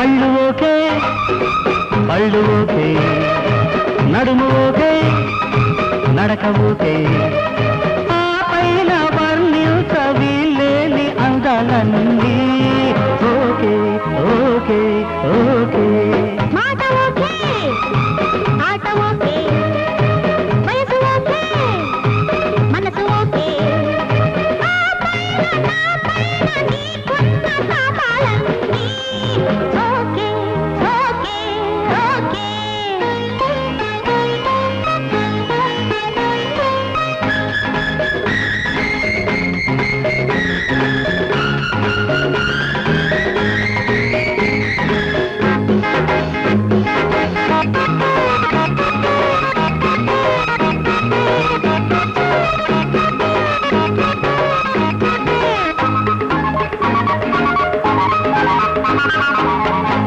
కళ్ళు ఓకే పళ్ళు ఓకే నడుము ఓకే నడక ఓకే ఆ పైన వర్ణించవిలేని అందాలన్నీ ఓకే ఓకే ఓకే మాట ఓకే ఆట ఓకే వయసు ఓకే మనసు ఓకే ఆ పైన నా పైన నీకున్న పాపాలన్నీ ఓకే ఓకే ఓకే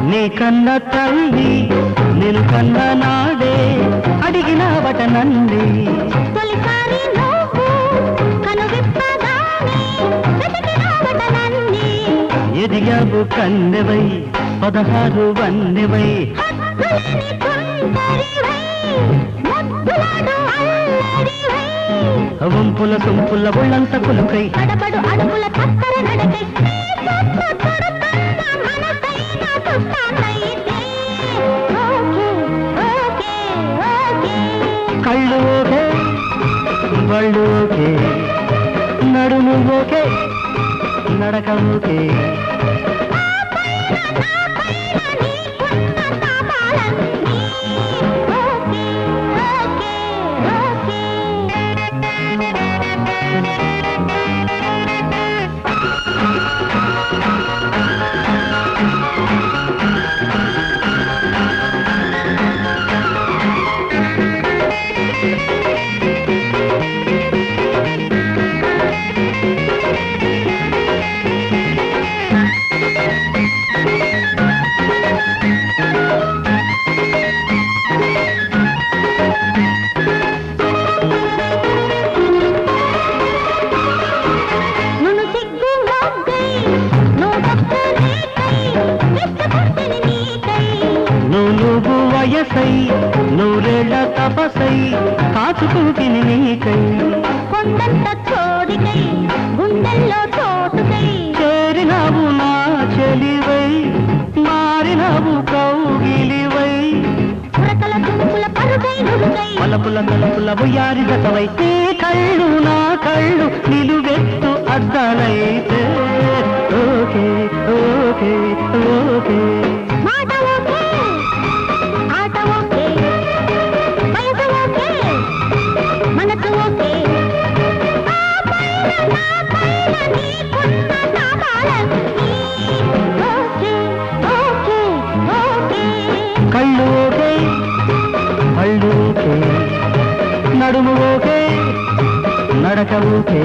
నీ కన్న తల్లి నేను కన్న నాడే అడిగినవట నంది తొలిసారి నువ్వు కనువిప్పగానే వెతికినవట నన్ను ఎదిగావు కన్నెవై 16 వన్నెవై హద్దులేని తుంటరివై ముద్దులాడు అల్లరివై వంపుల సొంపుల ఒళ్ళంత పులుకై పడబడు అడుగుల తత్తర నడకై నీ చుట్టూ తడుతున్న మనసైన తుఫానైతే ఓకే ఓకే ఓకే కళ్ళు ఓకే బళ్ళు ఓకే నడుము ఓకే నడక ఓకే ఆ పైన నా పైన నీకున్న పాపాలన్నీ ఓకే ఓకే ఓకే నును సిగ్గు మొగ్గై నువ్వొక్క రేకై ఇష్టపడితిని నీకై నువ్వు వయసై నూరేళ్ల తపసై కాచుకుంటిని నీకై కొండంత చోడికై గుండెల్లో చోటుకై చేరినావు నా చెలివై మారినావు కౌగిలివై పురకల తుంపుల పరుగై నురుగై పలపుల తలుపుల ఉయ్యారి దతవై నీ కళ్ళు నా కళ్ళు నిలువెత్తు అద్దాలైతే ఓకే ఓకే ఓకే మాట ఓకే ఆట ఓకే వయసు ఓకే మనసు ఓకే ఆ పైన నా పైన నీకున్న పాపాలన్నీ ఓకే ఓకే ఓకే కళ్ళు ఓకే పళ్ళు ఓకే నడుము ఓకే నడక ఓకే